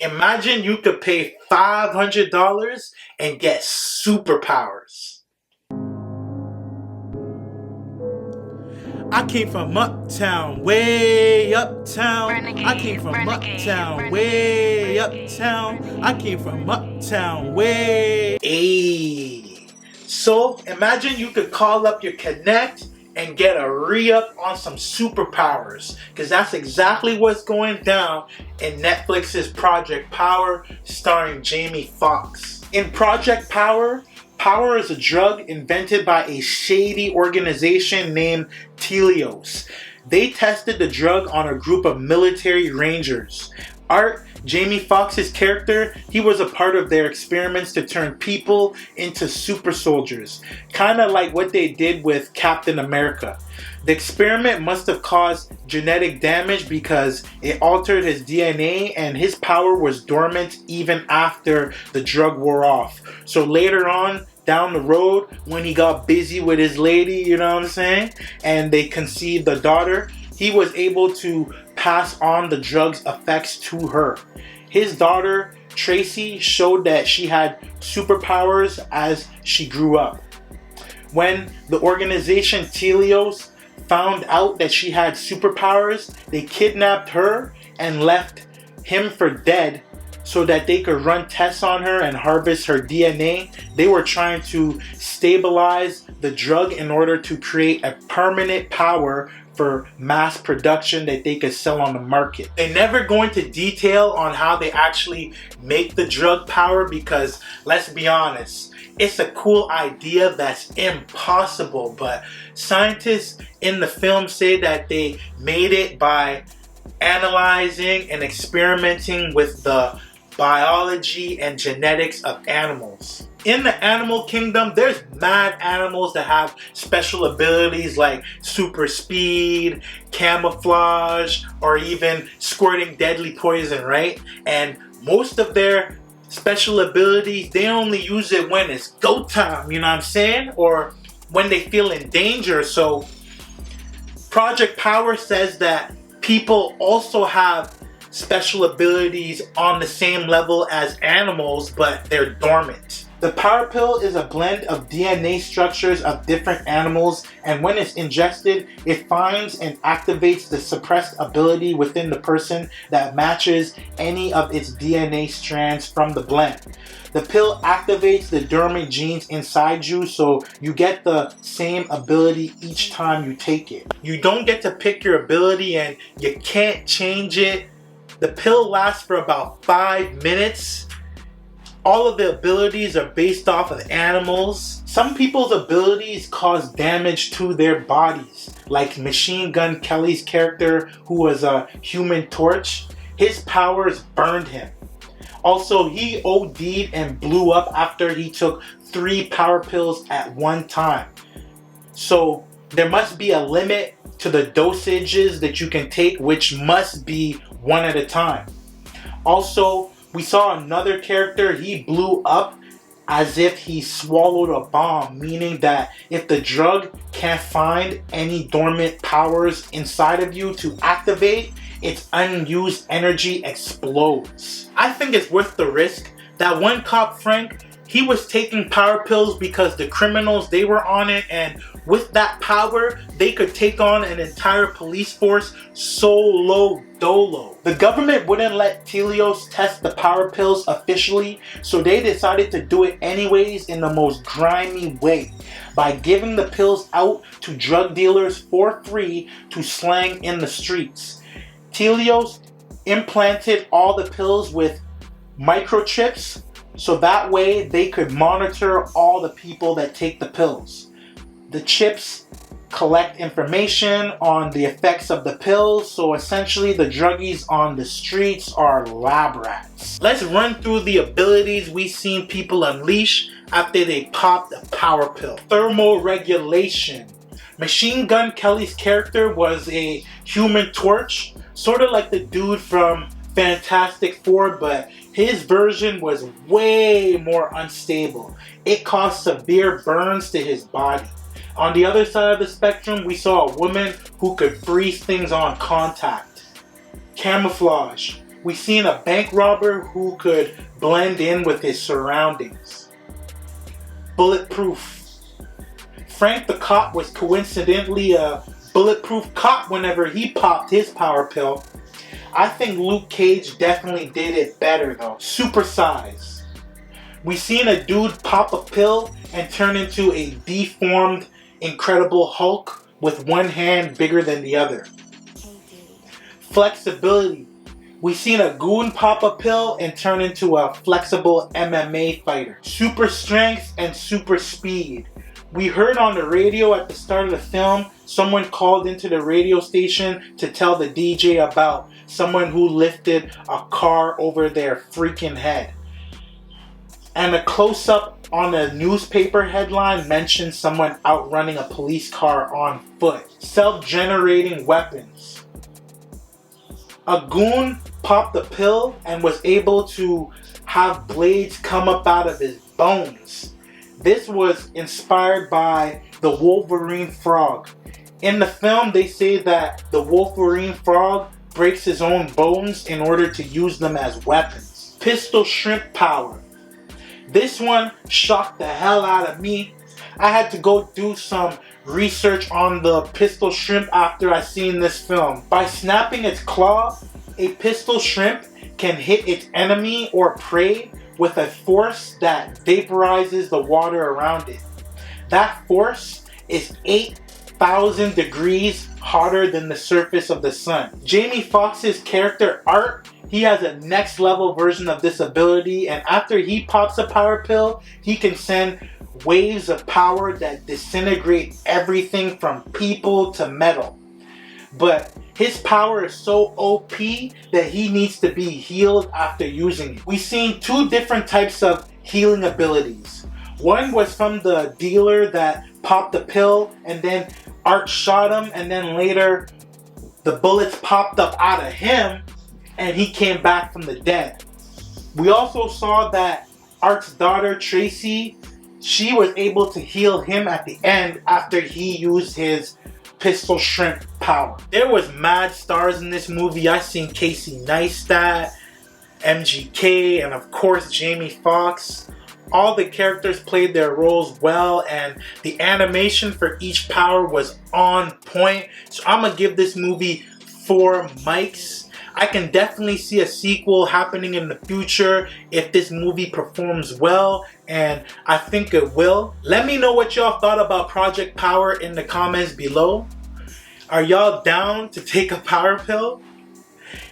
Imagine you could pay $500 and get superpowers. I came from uptown, way uptown. I came from uptown, way uptown. I came from uptown, way. Ayy. So imagine you could call up your connect and get a re-up on some superpowers, because that's exactly what's going down in Netflix's Project Power, starring Jamie Foxx. In Project Power, Power is a drug invented by a shady organization named Telios. They tested the drug on a group of military rangers. Art, Jamie Foxx's character, he was a part of their experiments to turn people into super soldiers. Kind of like what they did with Captain America. The experiment must have caused genetic damage because it altered his DNA and his power was dormant even after the drug wore off. So later on, down the road, when he got busy with his lady, you know what I'm saying, and they conceived a daughter, he was able to pass on the drug's effects to her. His daughter, Tracy, showed that she had superpowers as she grew up. When the organization Telios found out that she had superpowers, they kidnapped her and left him for dead so that they could run tests on her and harvest her DNA. They were trying to stabilize the drug in order to create a permanent power for mass production that they could sell on the market. They never go into detail on how they actually make the drug power because, let's be honest, it's a cool idea that's impossible, but scientists in the film say that they made it by analyzing and experimenting with the biology and genetics of animals. In the animal kingdom, there's mad animals that have special abilities like super speed, camouflage, or even squirting deadly poison, right? And most of their special abilities, they only use it when it's go time, you know what I'm saying? Or when they feel in danger. So Project Power says that people also have special abilities on the same level as animals, but they're dormant. The Power Pill is a blend of DNA structures of different animals, and when it's ingested, it finds and activates the suppressed ability within the person that matches any of its DNA strands from the blend. The pill activates the dormant genes inside you, so you get the same ability each time you take it. You don't get to pick your ability and you can't change it. The pill lasts for about 5 minutes. All of the abilities are based off of animals. Some people's abilities cause damage to their bodies, like Machine Gun Kelly's character, who was a Human Torch. His powers burned him. Also, he OD'd and blew up after he took 3 power pills at one time. So there must be a limit to the dosages that you can take, which must be one at a time. Also, we saw another character, he blew up as if he swallowed a bomb, meaning that if the drug can't find any dormant powers inside of you to activate, its unused energy explodes. I think it's worth the risk. That one cop, Frank, he was taking power pills because the criminals, they were on it, and with that power, they could take on an entire police force solo dolo. The government wouldn't let Telios test the power pills officially, so they decided to do it anyways in the most grimy way, by giving the pills out to drug dealers for free to slang in the streets. Telios implanted all the pills with microchips, so that way they could monitor all the people that take the pills. The chips collect information on the effects of the pills, so essentially the druggies on the streets are lab rats. Let's run through the abilities we've seen people unleash after they popped a power pill. Thermoregulation. Machine Gun Kelly's character was a Human Torch, sort of like the dude from Fantastic Four, but his version was way more unstable. It caused severe burns to his body. On the other side of the spectrum, we saw a woman who could freeze things on contact. Camouflage. We seen a bank robber who could blend in with his surroundings. Bulletproof. Frank the cop was coincidentally a bulletproof cop whenever he popped his power pill. I think Luke Cage definitely did it better though. Supersize. We seen a dude pop a pill and turn into a deformed Incredible Hulk with one hand bigger than the other. Flexibility. We seen a goon pop a pill and turn into a flexible MMA fighter. Super strength and super speed. We heard on the radio at the start of the film, someone called into the radio station to tell the DJ about someone who lifted a car over their freaking head. And a close-up on a newspaper headline mentioned someone outrunning a police car on foot. Self-generating weapons. A goon popped the pill and was able to have blades come up out of his bones. This was inspired by the Wolverine frog. In the film, they say that the Wolverine frog breaks his own bones in order to use them as weapons. Pistol shrimp power. This one shocked the hell out of me. I had to go do some research on the pistol shrimp after I seen this film. By snapping its claw, a pistol shrimp can hit its enemy or prey with a force that vaporizes the water around it. That force is 8,000 degrees hotter than the surface of the sun. Jamie Foxx's character Art, he has a next level version of this ability, and after he pops a power pill, he can send waves of power that disintegrate everything from people to metal. But his power is so OP that he needs to be healed after using it. We've seen two different types of healing abilities. One was from the dealer that popped the pill and then Art shot him, and then later the bullets popped up out of him and he came back from the dead. We also saw that Art's daughter Tracy, she was able to heal him at the end after he used his pistol shrimp power. There was mad stars in this movie. I seen Casey Neistat, MGK, and of course Jamie Foxx. All the characters played their roles well, and the animation for each power was on point. So I'm gonna give this movie 4 mics. I can definitely see a sequel happening in the future if this movie performs well, and I think it will. Let me know what y'all thought about Project Power in the comments below. Are y'all down to take a power pill?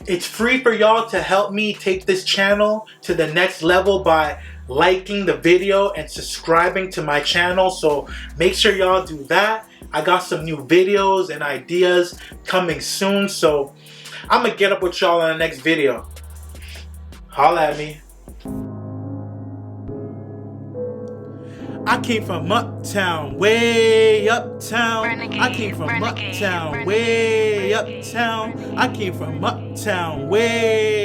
It's free for y'all to help me take this channel to the next level by liking the video and subscribing to my channel, so make sure y'all do that. I got some new videos and ideas coming soon, so I'm gonna get up with y'all in the next video. Holla at me. I came from uptown, way uptown. I came from uptown, way uptown. I came from uptown, way